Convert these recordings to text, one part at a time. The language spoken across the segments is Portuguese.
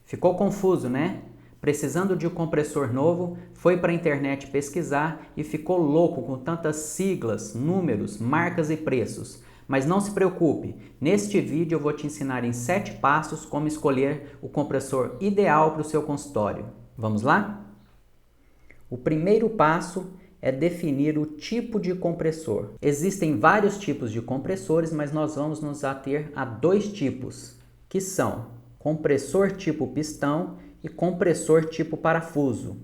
Ficou confuso, né? Precisando de um compressor novo, foi para a internet pesquisar e ficou louco com tantas siglas, números, marcas e preços. Mas não se preocupe, neste vídeo eu vou te ensinar em 7 passos como escolher o compressor ideal para o seu consultório. Vamos lá? O primeiro passo é definir o tipo de compressor. Existem vários tipos de compressores, mas nós vamos nos ater a 2 tipos, que são compressor tipo pistão e compressor tipo parafuso.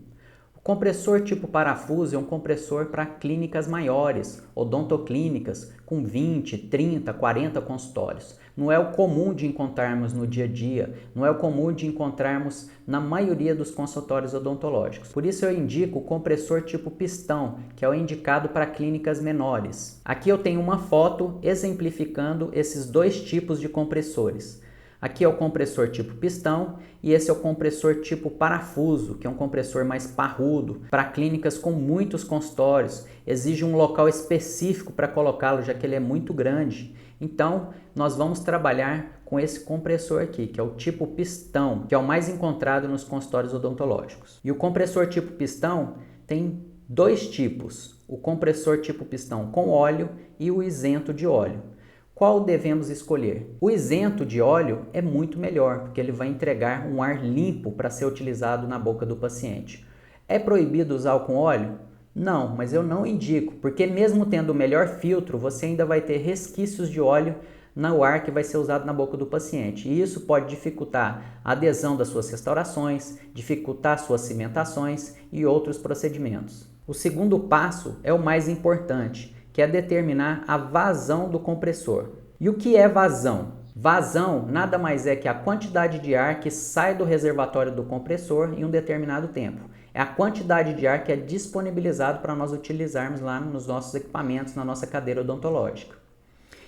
O compressor tipo parafuso é um compressor para clínicas maiores, odontoclínicas, com 20, 30, 40 consultórios. Não é o comum de encontrarmos no dia a dia, não é o comum de encontrarmos na maioria dos consultórios odontológicos. Por isso eu indico o compressor tipo pistão, que é o indicado para clínicas menores. Aqui eu tenho uma foto exemplificando esses 2 tipos de compressores. Aqui é o compressor tipo pistão e esse é o compressor tipo parafuso, que é um compressor mais parrudo, para clínicas com muitos consultórios. Exige um local específico para colocá-lo, já que ele é muito grande. Então, nós vamos trabalhar com esse compressor aqui, que é o tipo pistão, que é o mais encontrado nos consultórios odontológicos. E o compressor tipo pistão tem 2 tipos, o compressor tipo pistão com óleo e o isento de óleo. Qual devemos escolher? O isento de óleo é muito melhor, porque ele vai entregar um ar limpo para ser utilizado na boca do paciente. É proibido usar com óleo? Não, mas eu não indico, porque mesmo tendo o melhor filtro, você ainda vai ter resquícios de óleo no ar que vai ser usado na boca do paciente. E isso pode dificultar a adesão das suas restaurações, dificultar suas cimentações e outros procedimentos. O segundo passo é o mais importante, que é determinar a vazão do compressor. E o que é vazão? Vazão nada mais é que a quantidade de ar que sai do reservatório do compressor em um determinado tempo. É a quantidade de ar que é disponibilizado para nós utilizarmos lá nos nossos equipamentos, na nossa cadeira odontológica.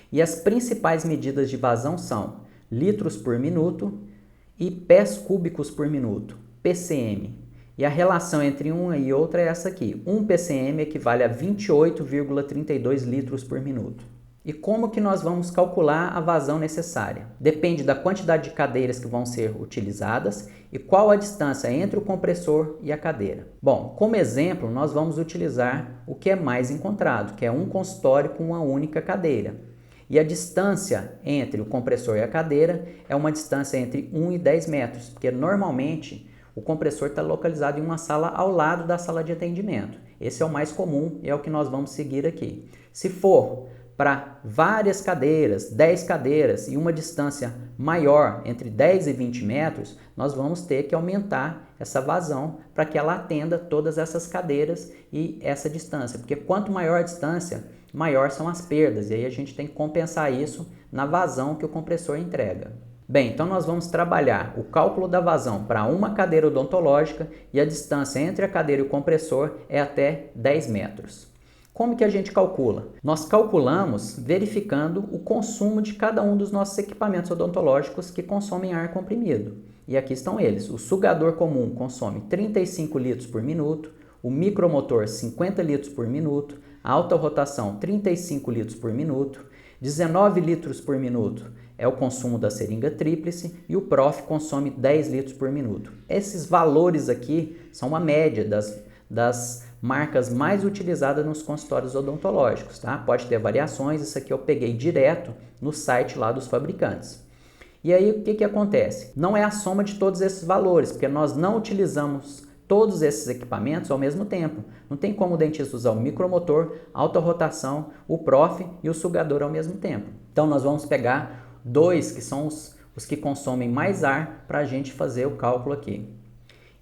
E as principais medidas de vazão são litros por minuto e pés cúbicos por minuto, PCM. E a relação entre uma e outra é essa aqui. 1 PCM equivale a 28,32 litros por minuto. E como que nós vamos calcular a vazão necessária? Depende da quantidade de cadeiras que vão ser utilizadas e qual a distância entre o compressor e a cadeira. Bom, como exemplo, nós vamos utilizar o que é mais encontrado, que é um consultório com uma única cadeira. E a distância entre o compressor e a cadeira é uma distância entre 1 e 10 metros, porque normalmente o compressor está localizado em uma sala ao lado da sala de atendimento. Esse é o mais comum e é o que nós vamos seguir aqui. Se for para várias cadeiras, 10 cadeiras e uma distância maior, entre 10 e 20 metros, nós vamos ter que aumentar essa vazão para que ela atenda todas essas cadeiras e essa distância. Porque quanto maior a distância, maior são as perdas. E aí a gente tem que compensar isso na vazão que o compressor entrega. Bem, então nós vamos trabalhar o cálculo da vazão para uma cadeira odontológica e a distância entre a cadeira e o compressor é até 10 metros. Como que a gente calcula? Nós calculamos verificando o consumo de cada um dos nossos equipamentos odontológicos que consomem ar comprimido. E aqui estão eles. O sugador comum consome 35 litros por minuto, o micromotor 50 litros por minuto, a alta rotação 35 litros por minuto, 19 litros por minuto é o consumo da seringa tríplice e o Prof consome 10 litros por minuto. Esses valores aqui são uma média das marcas mais utilizadas nos consultórios odontológicos, tá? Pode ter variações, isso aqui eu peguei direto no site lá dos fabricantes. E aí o que acontece? Não é a soma de todos esses valores, porque nós não utilizamos todos esses equipamentos ao mesmo tempo. Não tem como o dentista usar o micromotor, alta rotação, o Prof e o sugador ao mesmo tempo. Então nós vamos pegar 2 que são os que consomem mais ar para a gente fazer o cálculo aqui.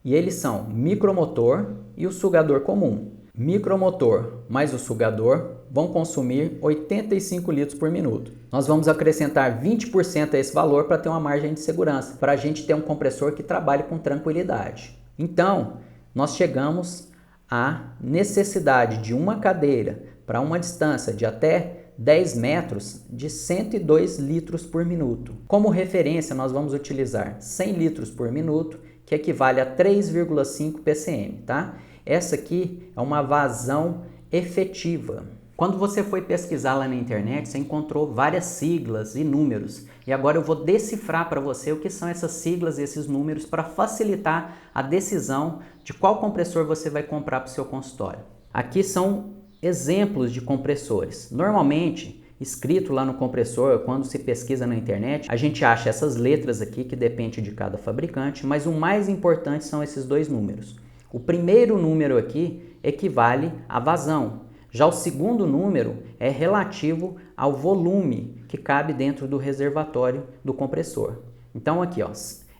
E eles são micromotor e o sugador comum. Micromotor mais o sugador vão consumir 85 litros por minuto. Nós vamos acrescentar 20% a esse valor para ter uma margem de segurança, para a gente ter um compressor que trabalhe com tranquilidade. Então, nós chegamos à necessidade de uma cadeira para uma distância de até 10 metros de 102 litros por minuto. Como referência, nós vamos utilizar 100 litros por minuto, que equivale a 3,5 PCM, tá? Essa aqui é uma vazão efetiva. Quando você foi pesquisar lá na internet, você encontrou várias siglas e números. E agora eu vou decifrar para você o que são essas siglas e esses números para facilitar a decisão de qual compressor você vai comprar para o seu consultório. Aqui são exemplos de compressores. Normalmente, escrito lá no compressor, quando se pesquisa na internet, a gente acha essas letras aqui que depende de cada fabricante, mas o mais importante são esses dois números. O primeiro número aqui equivale à vazão. Já o segundo número é relativo ao volume que cabe dentro do reservatório do compressor. Então aqui, ó,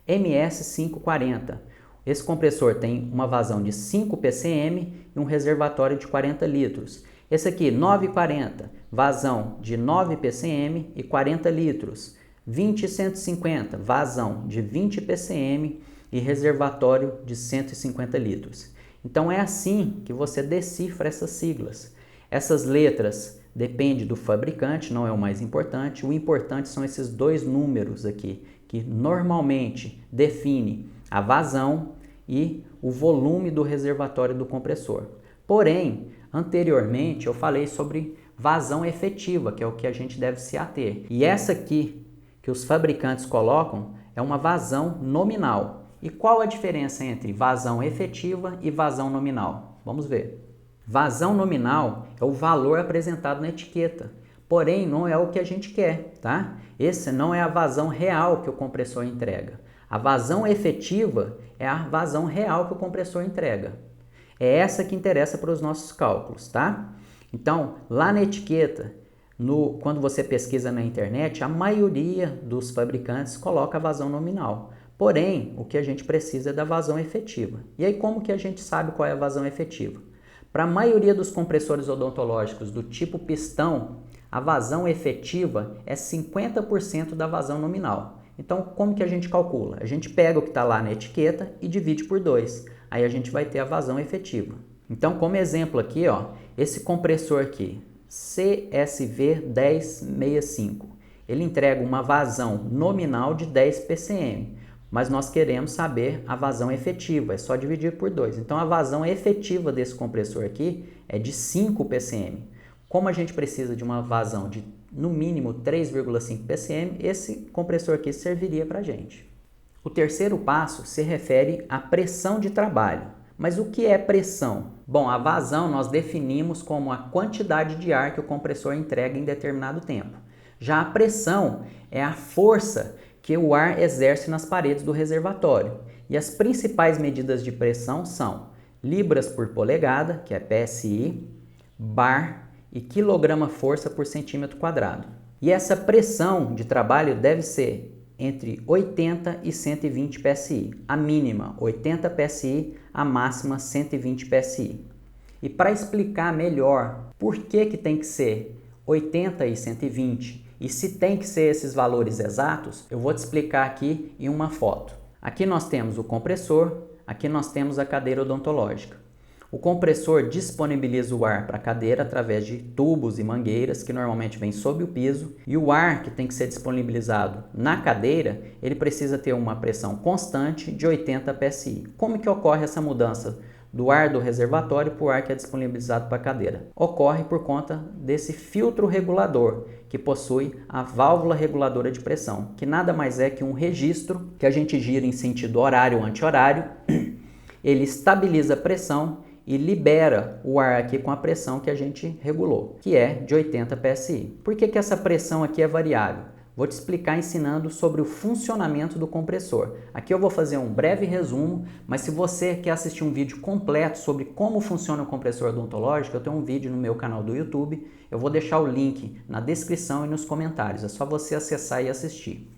MS540. Esse compressor tem uma vazão de 5 ppm e um reservatório de 40 litros. Esse aqui, 940, vazão de 9 ppm e 40 litros. 20150, vazão de 20 ppm e reservatório de 150 litros. Então é assim que você decifra essas siglas. Essas letras dependem do fabricante, não é o mais importante. O importante são esses dois números aqui, que normalmente define a vazão e o volume do reservatório do compressor. Porém, anteriormente eu falei sobre vazão efetiva, que é o que a gente deve se ater. E essa aqui que os fabricantes colocam é uma vazão nominal. E qual a diferença entre vazão efetiva e vazão nominal? Vamos ver. Vazão nominal é o valor apresentado na etiqueta, porém não é o que a gente quer, tá? Essa não é a vazão real que o compressor entrega. A vazão efetiva é a vazão real que o compressor entrega. É essa que interessa para os nossos cálculos, tá? Então, lá na etiqueta, quando você pesquisa na internet, a maioria dos fabricantes coloca a vazão nominal. Porém, o que a gente precisa é da vazão efetiva. E aí, como que a gente sabe qual é a vazão efetiva? Para a maioria dos compressores odontológicos do tipo pistão, a vazão efetiva é 50% da vazão nominal. Então, como que a gente calcula? A gente pega o que está lá na etiqueta e divide por 2. Aí a gente vai ter a vazão efetiva. Então, como exemplo aqui, ó, esse compressor aqui, CSV1065, ele entrega uma vazão nominal de 10 ppm. Mas nós queremos saber a vazão efetiva, é só dividir por 2. Então, a vazão efetiva desse compressor aqui é de 5 ppm. Como a gente precisa de uma vazão de, no mínimo, 3,5 ppm, esse compressor aqui serviria para a gente. O terceiro passo se refere à pressão de trabalho. Mas o que é pressão? Bom, a vazão nós definimos como a quantidade de ar que o compressor entrega em determinado tempo. Já a pressão é a força que o ar exerce nas paredes do reservatório. E as principais medidas de pressão são libras por polegada, que é PSI, bar e quilograma-força por centímetro quadrado. E essa pressão de trabalho deve ser entre 80 e 120 PSI. A mínima 80 PSI, a máxima 120 PSI. E para explicar melhor por que tem que ser 80 e 120 e se tem que ser esses valores exatos, eu vou te explicar aqui em uma foto. Aqui nós temos o compressor, aqui nós temos a cadeira odontológica. O compressor disponibiliza o ar para a cadeira através de tubos e mangueiras que normalmente vêm sob o piso, e o ar que tem que ser disponibilizado na cadeira, ele precisa ter uma pressão constante de 80 PSI. Como que ocorre essa mudança do ar do reservatório para o ar que é disponibilizado para a cadeira? Ocorre por conta desse filtro regulador, que possui a válvula reguladora de pressão, que nada mais é que um registro que a gente gira em sentido horário ou anti-horário. Ele estabiliza a pressão e libera o ar aqui com a pressão que a gente regulou, que é de 80 PSI. Por que essa pressão aqui é variável? Vou te explicar ensinando sobre o funcionamento do compressor. Aqui eu vou fazer um breve resumo, mas se você quer assistir um vídeo completo sobre como funciona o compressor odontológico, eu tenho um vídeo no meu canal do YouTube, eu vou deixar o link na descrição e nos comentários, é só você acessar e assistir.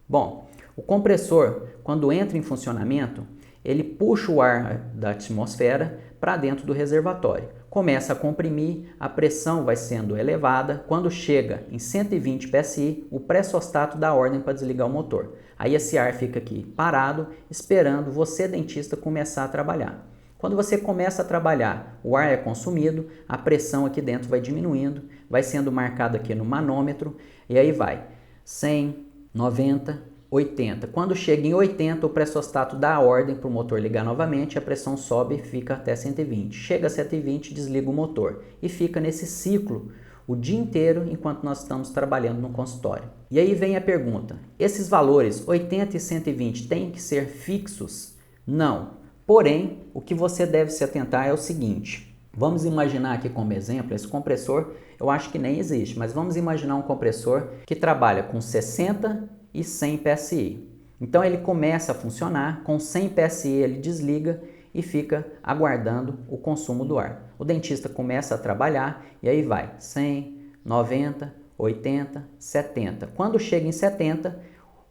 Bom, o compressor, quando entra em funcionamento, ele puxa o ar da atmosfera para dentro do reservatório. Começa a comprimir, a pressão vai sendo elevada. Quando chega em 120 PSI, o pressostato dá ordem para desligar o motor. Aí esse ar fica aqui parado, esperando você, dentista, começar a trabalhar. Quando você começa a trabalhar, o ar é consumido, a pressão aqui dentro vai diminuindo, vai sendo marcado aqui no manômetro, e aí vai 100, 90, 80. Quando chega em 80, o pressostato dá a ordem para o motor ligar novamente, a pressão sobe e fica até 120. Chega a 120, desliga o motor e fica nesse ciclo o dia inteiro enquanto nós estamos trabalhando no consultório. E aí vem a pergunta, esses valores 80 e 120 têm que ser fixos? Não. Porém, o que você deve se atentar é o seguinte, vamos imaginar aqui como exemplo, esse compressor eu acho que nem existe, mas vamos imaginar um compressor que trabalha com 60 e 100 PSI. Então ele começa a funcionar, com 100 PSI ele desliga e fica aguardando o consumo do ar. O dentista começa a trabalhar e aí vai 100, 90, 80, 70. Quando chega em 70,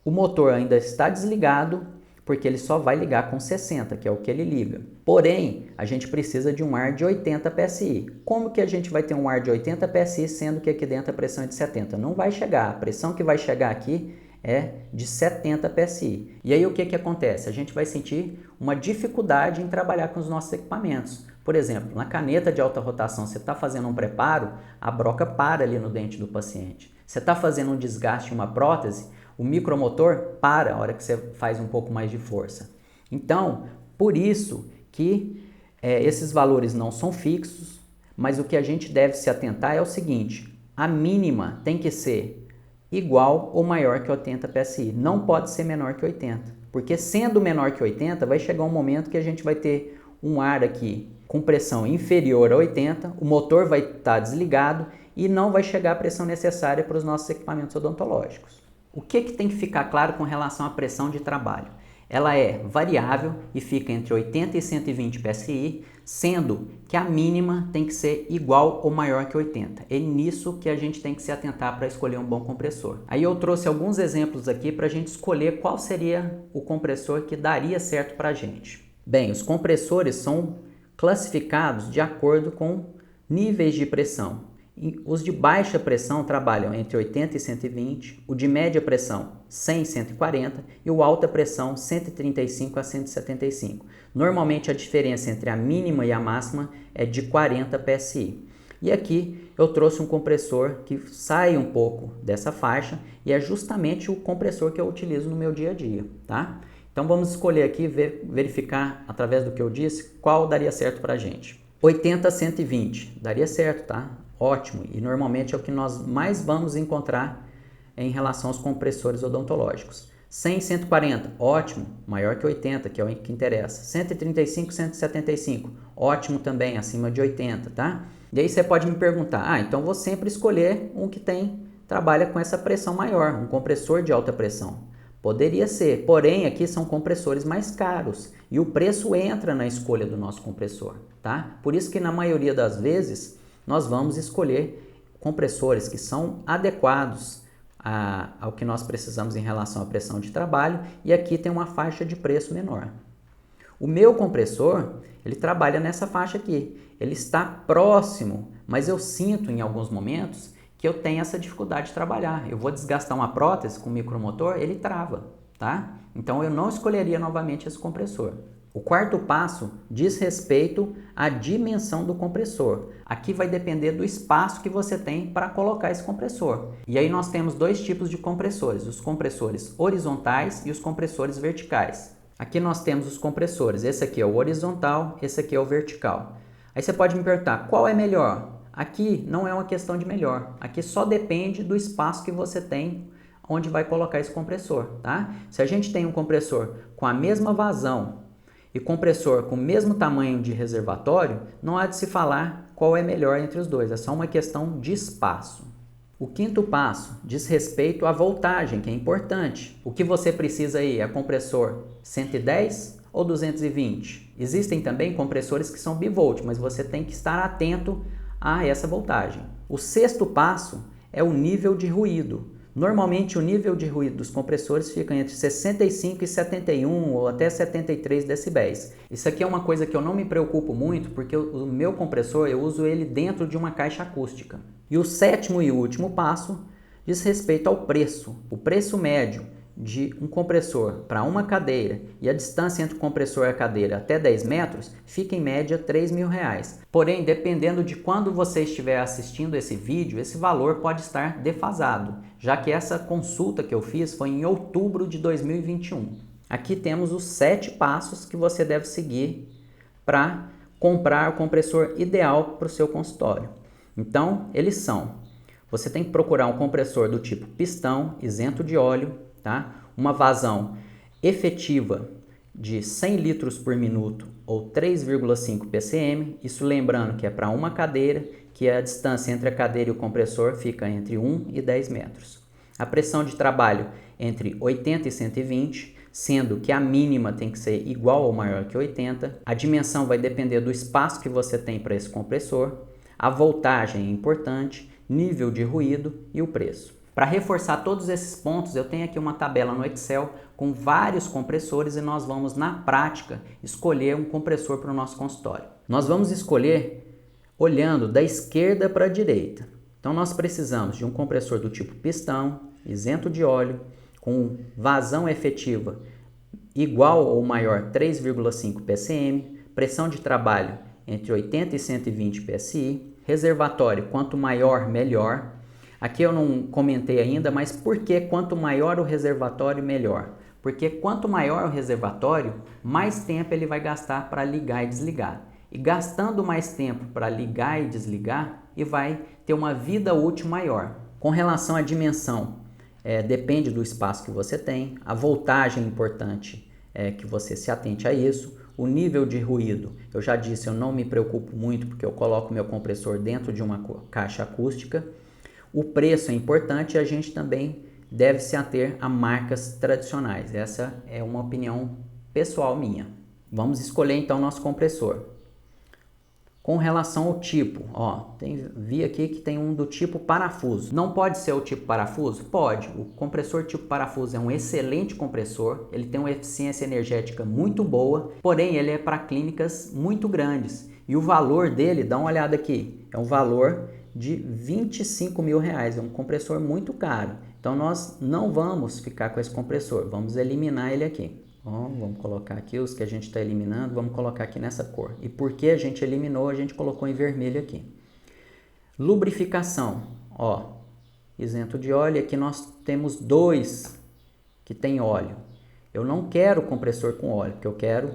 o motor ainda está desligado porque ele só vai ligar com 60, que é o que ele liga. Porém, a gente precisa de um ar de 80 PSI. Como que a gente vai ter um ar de 80 PSI sendo que aqui dentro a pressão é de 70? Não vai chegar. A pressão que vai chegar aqui é de 70 PSI. E aí o que acontece? A gente vai sentir uma dificuldade em trabalhar com os nossos equipamentos. Por exemplo, na caneta de alta rotação, você está fazendo um preparo, a broca para ali no dente do paciente. Você está fazendo um desgaste em uma prótese, o micromotor para a hora que você faz um pouco mais de força. Então, por isso que esses valores não são fixos, mas o que a gente deve se atentar é o seguinte, a mínima tem que ser igual ou maior que 80 PSI, não pode ser menor que 80, porque sendo menor que 80 vai chegar um momento que a gente vai ter um ar aqui com pressão inferior a 80, o motor vai estar desligado e não vai chegar a pressão necessária para os nossos equipamentos odontológicos. O que tem que ficar claro com relação à pressão de trabalho? Ela é variável e fica entre 80 e 120 PSI, sendo que a mínima tem que ser igual ou maior que 80. É nisso que a gente tem que se atentar para escolher um bom compressor. Aí eu trouxe alguns exemplos aqui para a gente escolher qual seria o compressor que daria certo para a gente. Bem, os compressores são classificados de acordo com níveis de pressão. Os de baixa pressão trabalham entre 80 e 120, o de média pressão 100 e 140 e o alta pressão 135 a 175. Normalmente a diferença entre a mínima e a máxima é de 40 PSI. E aqui eu trouxe um compressor que sai um pouco dessa faixa e é justamente o compressor que eu utilizo no meu dia a dia, tá? Então vamos escolher aqui, verificar através do que eu disse qual daria certo para a gente. 80 a 120 daria certo, tá? Ótimo, e normalmente é o que nós mais vamos encontrar em relação aos compressores odontológicos. 100 e 140, ótimo, maior que 80, que é o que interessa. 135 e 175, ótimo também, acima de 80, tá? E aí você pode me perguntar, então vou sempre escolher um que trabalha com essa pressão maior, um compressor de alta pressão. Poderia ser, porém aqui são compressores mais caros e o preço entra na escolha do nosso compressor, tá? Por isso que na maioria das vezes nós vamos escolher compressores que são adequados ao que nós precisamos em relação à pressão de trabalho e aqui tem uma faixa de preço menor. O meu compressor, ele trabalha nessa faixa aqui, ele está próximo, mas eu sinto em alguns momentos que eu tenho essa dificuldade de trabalhar. Eu vou desgastar uma prótese com micromotor, ele trava, tá? Então eu não escolheria novamente esse compressor. O quarto passo diz respeito à dimensão do compressor. Aqui vai depender do espaço que você tem para colocar esse compressor. E aí nós temos dois tipos de compressores, os compressores horizontais e os compressores verticais. Aqui nós temos os compressores, esse aqui é o horizontal, esse aqui é o vertical. Aí você pode me perguntar, qual é melhor? Aqui não é uma questão de melhor, aqui só depende do espaço que você tem onde vai colocar esse compressor, tá? Se a gente tem um compressor com a mesma vazão e compressor com o mesmo tamanho de reservatório, não há de se falar qual é melhor entre os dois, é só uma questão de espaço. O quinto passo diz respeito à voltagem, que é importante. O que você precisa aí é compressor 110 ou 220? Existem também compressores que são bivolt, mas você tem que estar atento a essa voltagem. O sexto passo é o nível de ruído. Normalmente o nível de ruído dos compressores fica entre 65 e 71 ou até 73 decibéis. Isso aqui é uma coisa que eu não me preocupo muito porque o meu compressor eu uso ele dentro de uma caixa acústica. E o sétimo e último passo diz respeito ao preço. O preço médio de um compressor para uma cadeira e a distância entre o compressor e a cadeira até 10 metros, fica em média R$3.000. Porém, dependendo de quando você estiver assistindo esse vídeo, esse valor pode estar defasado, já que essa consulta que eu fiz foi em outubro de 2021. Aqui temos os 7 passos que você deve seguir para comprar o compressor ideal para o seu consultório. Então, eles são: você tem que procurar um compressor do tipo pistão, isento de óleo, tá? Uma vazão efetiva de 100 litros por minuto ou 3,5 PCM, isso lembrando que é para uma cadeira, que a distância entre a cadeira e o compressor fica entre 1 e 10 metros. A pressão de trabalho entre 80 e 120, sendo que a mínima tem que ser igual ou maior que 80. A dimensão vai depender do espaço que você tem para esse compressor. A voltagem é importante, nível de ruído e o preço. Para reforçar todos esses pontos, eu tenho aqui uma tabela no Excel com vários compressores e nós vamos, na prática, escolher um compressor para o nosso consultório. Nós vamos escolher olhando da esquerda para a direita. Então, nós precisamos de um compressor do tipo pistão, isento de óleo, com vazão efetiva igual ou maior 3,5 PSM, pressão de trabalho entre 80 e 120 PSI, reservatório quanto maior, melhor. Aqui eu não comentei ainda, mas por que quanto maior o reservatório, melhor? Porque quanto maior o reservatório, mais tempo ele vai gastar para ligar e desligar. E gastando mais tempo para ligar e desligar, e vai ter uma vida útil maior. Com relação à dimensão, depende do espaço que você tem. A voltagem é importante, que você se atente a isso. O nível de ruído, eu já disse, eu não me preocupo muito porque eu coloco meu compressor dentro de uma caixa acústica. O preço é importante e a gente também deve se ater a marcas tradicionais. Essa é uma opinião pessoal minha. Vamos escolher então nosso compressor. Com relação ao tipo, vi aqui que tem um do tipo parafuso. Não pode ser o tipo parafuso? Pode. O compressor tipo parafuso é um excelente compressor, ele tem uma eficiência energética muito boa, porém ele é para clínicas muito grandes. E o valor dele, dá uma olhada aqui, é um valor de R$25.000, é um compressor muito caro. Então nós não vamos ficar com esse compressor, vamos eliminar ele aqui. Vamos colocar aqui os que a gente está eliminando, vamos colocar aqui nessa cor. E porque a gente eliminou, a gente colocou em vermelho aqui. Lubrificação, isento de óleo, aqui nós temos 2 que tem óleo. Eu não quero compressor com óleo, porque eu quero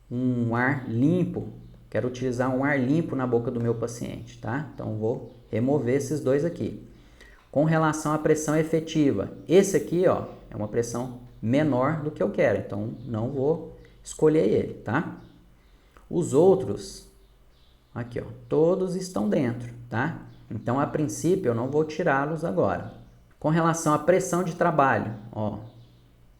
um ar limpo, quero utilizar um ar limpo na boca do meu paciente, tá? Então vou remover esses 2 aqui. Com relação à pressão efetiva, esse aqui, é uma pressão menor do que eu quero, então não vou escolher ele, tá? Os outros, aqui, todos estão dentro, tá? Então, a princípio, eu não vou tirá-los agora. Com relação à pressão de trabalho,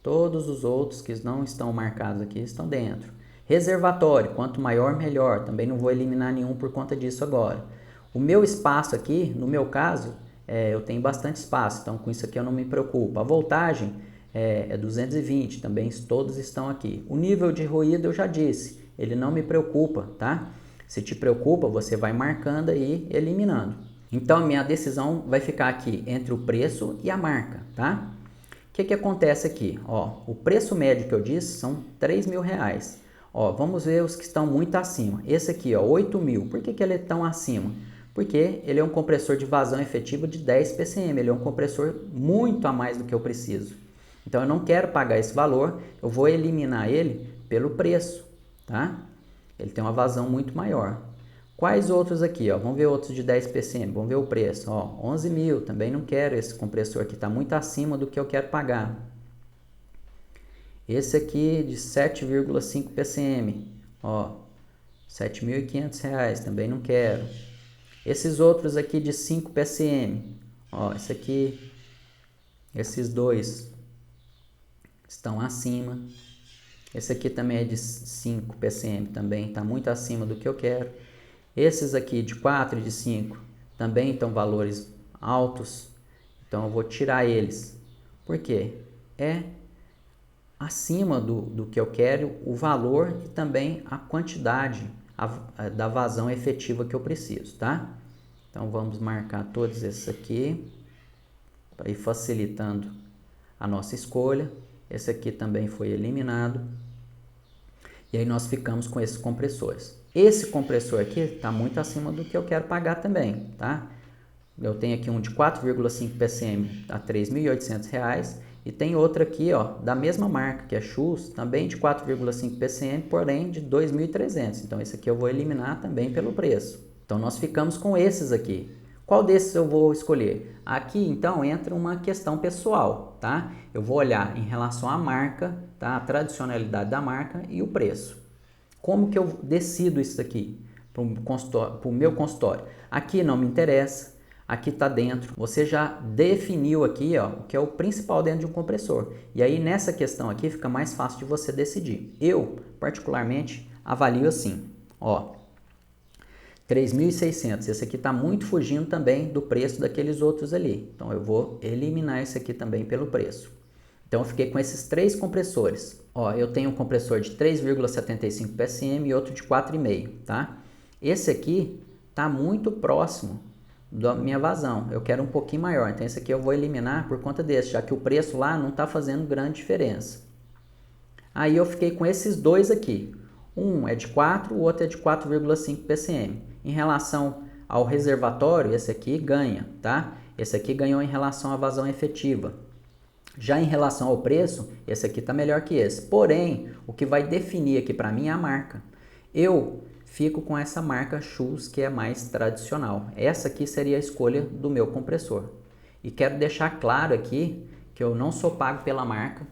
todos os outros que não estão marcados aqui estão dentro. Reservatório, quanto maior, melhor. Também não vou eliminar nenhum por conta disso agora. O meu espaço aqui, no meu caso, eu tenho bastante espaço, então com isso aqui eu não me preocupo. A voltagem é 220, também todos estão aqui. O nível de ruído eu já disse, ele não me preocupa, tá? Se te preocupa, você vai marcando aí, eliminando. Então, a minha decisão vai ficar aqui entre o preço e a marca, tá? O que acontece aqui? O preço médio que eu disse são R$3.000. Vamos ver os que estão muito acima. Esse aqui, 8.000. Por que ele é tão acima? Porque ele é um compressor de vazão efetiva de 10 PSM. Ele é um compressor muito a mais do que eu preciso. Então, eu não quero pagar esse valor, eu vou eliminar ele pelo preço, tá? Ele tem uma vazão muito maior. Quais outros aqui? Vamos ver outros de 10 PSM, vamos ver o preço. 11.000, também não quero esse compressor aqui, está muito acima do que eu quero pagar. Esse aqui de 7,5 PSM, R$7.500, também não quero. Esses outros aqui de 5 PSM, esse aqui, esses 2 estão acima. Esse aqui também é de 5 PSM, também está muito acima do que eu quero. Esses aqui de 4 e de 5 também estão valores altos, então eu vou tirar eles. Por quê? É acima do que eu quero o valor e também a quantidade da vazão efetiva que eu preciso, tá? Então vamos marcar todos esses aqui para ir facilitando a nossa escolha. Esse aqui também foi eliminado. E aí nós ficamos com esses compressores. Esse compressor aqui está muito acima do que eu quero pagar também, tá? Eu tenho aqui um de 4,5 PSM a R$ 3.800 e tem outro aqui, ó, da mesma marca, que é Schultz, também de 4,5 PSM, porém de 2.300. Então esse aqui eu vou eliminar também pelo preço. Então nós ficamos com esses aqui. Qual desses eu vou escolher? Aqui então entra uma questão pessoal, tá? Eu vou olhar em relação à marca, tá? A tradicionalidade da marca e o preço. Como que eu decido isso aqui para o meu consultório? Aqui não me interessa. Aqui está dentro, você já definiu aqui, ó, o que é o principal dentro de um compressor. E aí nessa questão aqui fica mais fácil de você decidir. Eu, particularmente, avalio assim, ó, 3.600. Esse aqui está muito fugindo também do preço daqueles outros ali. Então eu vou eliminar esse aqui também pelo preço. Então eu fiquei com esses 3 compressores. Ó, eu tenho um compressor de 3,75 PSM e outro de 4,5, tá? Esse aqui está muito próximo da minha vazão, eu quero um pouquinho maior, então esse aqui eu vou eliminar por conta desse, já que o preço lá não está fazendo grande diferença. Aí eu fiquei com esses dois aqui, um é de 4, o outro é de 4,5 PSM. Em relação ao reservatório, esse aqui ganha, tá? Esse aqui ganhou em relação à vazão efetiva. Já em relação ao preço, esse aqui está melhor que esse, porém, o que vai definir aqui para mim é a marca. Eu fico com essa marca Schultz, que é mais tradicional. Essa aqui seria a escolha do meu compressor. E quero deixar claro aqui que eu não sou pago pela marca.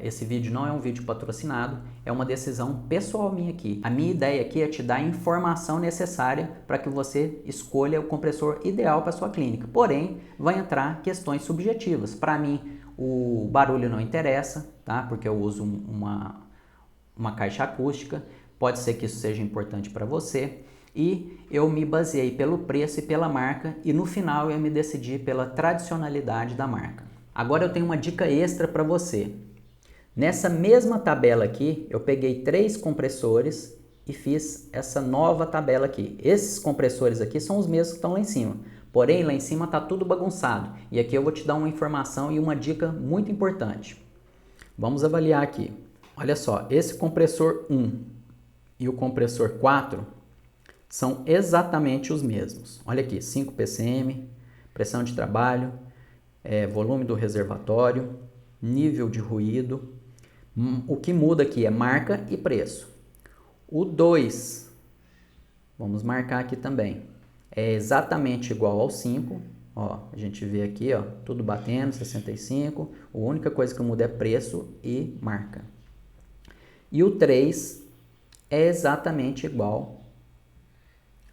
Esse vídeo não é um vídeo patrocinado, é uma decisão pessoal minha aqui. A minha ideia aqui é te dar a informação necessária para que você escolha o compressor ideal para sua clínica. Porém, vai entrar questões subjetivas. Para mim, o barulho não interessa, tá? Porque eu uso uma caixa acústica. Pode ser que isso seja importante para você. E eu me baseei pelo preço e pela marca e no final eu me decidi pela tradicionalidade da marca. Agora eu tenho uma dica extra para você. Nessa mesma tabela aqui, eu peguei 3 compressores e fiz essa nova tabela aqui. Esses compressores aqui são os mesmos que estão lá em cima. Porém, lá em cima está tudo bagunçado. E aqui eu vou te dar uma informação e uma dica muito importante. Vamos avaliar aqui. Olha só, esse compressor 1 e o compressor 4 são exatamente os mesmos. Olha aqui, 5 PSM, pressão de trabalho, volume do reservatório, nível de ruído. O que muda aqui é marca e preço. O 2, vamos marcar aqui também, é exatamente igual ao 5. Ó, a gente vê aqui, ó, tudo batendo, 65. A única coisa que muda é preço e marca. E o 3 é exatamente igual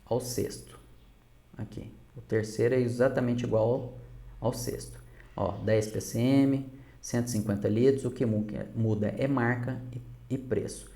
ao 6º. Aqui, o terceiro é exatamente igual ao 6º. Ó, 10 PSM, 150 litros, o que muda é marca e preço.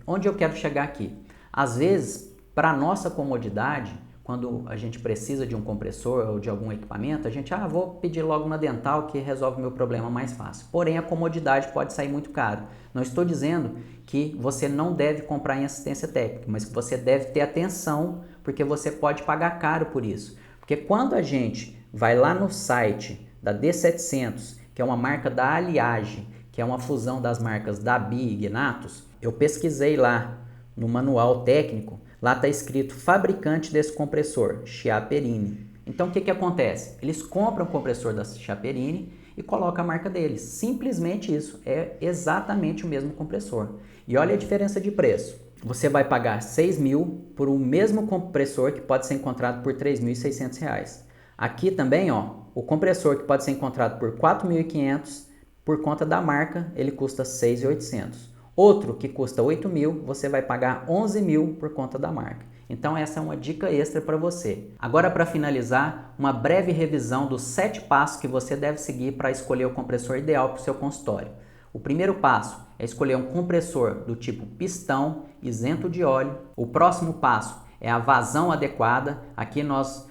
Onde eu quero chegar aqui? Às vezes, para nossa comodidade, quando a gente precisa de um compressor ou de algum equipamento, a gente, vou pedir logo uma Dental que resolve o meu problema mais fácil. Porém, a comodidade pode sair muito caro. Não estou dizendo que você não deve comprar em assistência técnica, mas que você deve ter atenção, porque você pode pagar caro por isso. Porque quando a gente vai lá no site da D700, que é uma marca da Aliage, que é uma fusão das marcas Dabi e Gnatus, eu pesquisei lá no manual técnico, lá está escrito fabricante desse compressor, Schiaperini. Então o que acontece? Eles compram o compressor da Schiaperini e colocam a marca deles. Simplesmente isso, é exatamente o mesmo compressor. E olha a diferença de preço. Você vai pagar 6.000 por um mesmo compressor que pode ser encontrado por R$ 3.600. Aqui também, ó, o compressor que pode ser encontrado por 4.500, por conta da marca, ele custa 6.800. Outro que custa 8.000, você vai pagar 11.000 por conta da marca. Então essa é uma dica extra para você. Agora, para finalizar, uma breve revisão dos 7 passos que você deve seguir para escolher o compressor ideal para o seu consultório. O primeiro passo é escolher um compressor do tipo pistão, isento de óleo. O próximo passo é a vazão adequada. Aqui nós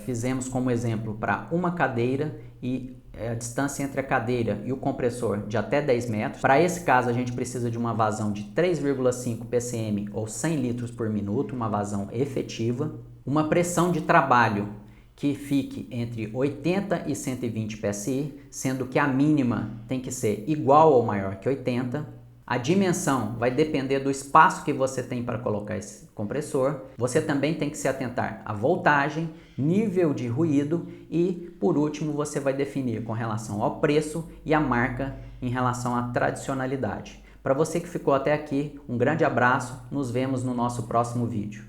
fizemos como exemplo para uma cadeira e a distância entre a cadeira e o compressor de até 10 metros. Para esse caso, a gente precisa de uma vazão de 3,5 PSM ou 100 litros por minuto, uma vazão efetiva. Uma pressão de trabalho que fique entre 80 e 120 PSI, sendo que a mínima tem que ser igual ou maior que 80. A dimensão vai depender do espaço que você tem para colocar esse compressor. Você também tem que se atentar à voltagem, nível de ruído e, por último, você vai definir com relação ao preço e à marca em relação à tradicionalidade. Para você que ficou até aqui, um grande abraço, nos vemos no nosso próximo vídeo.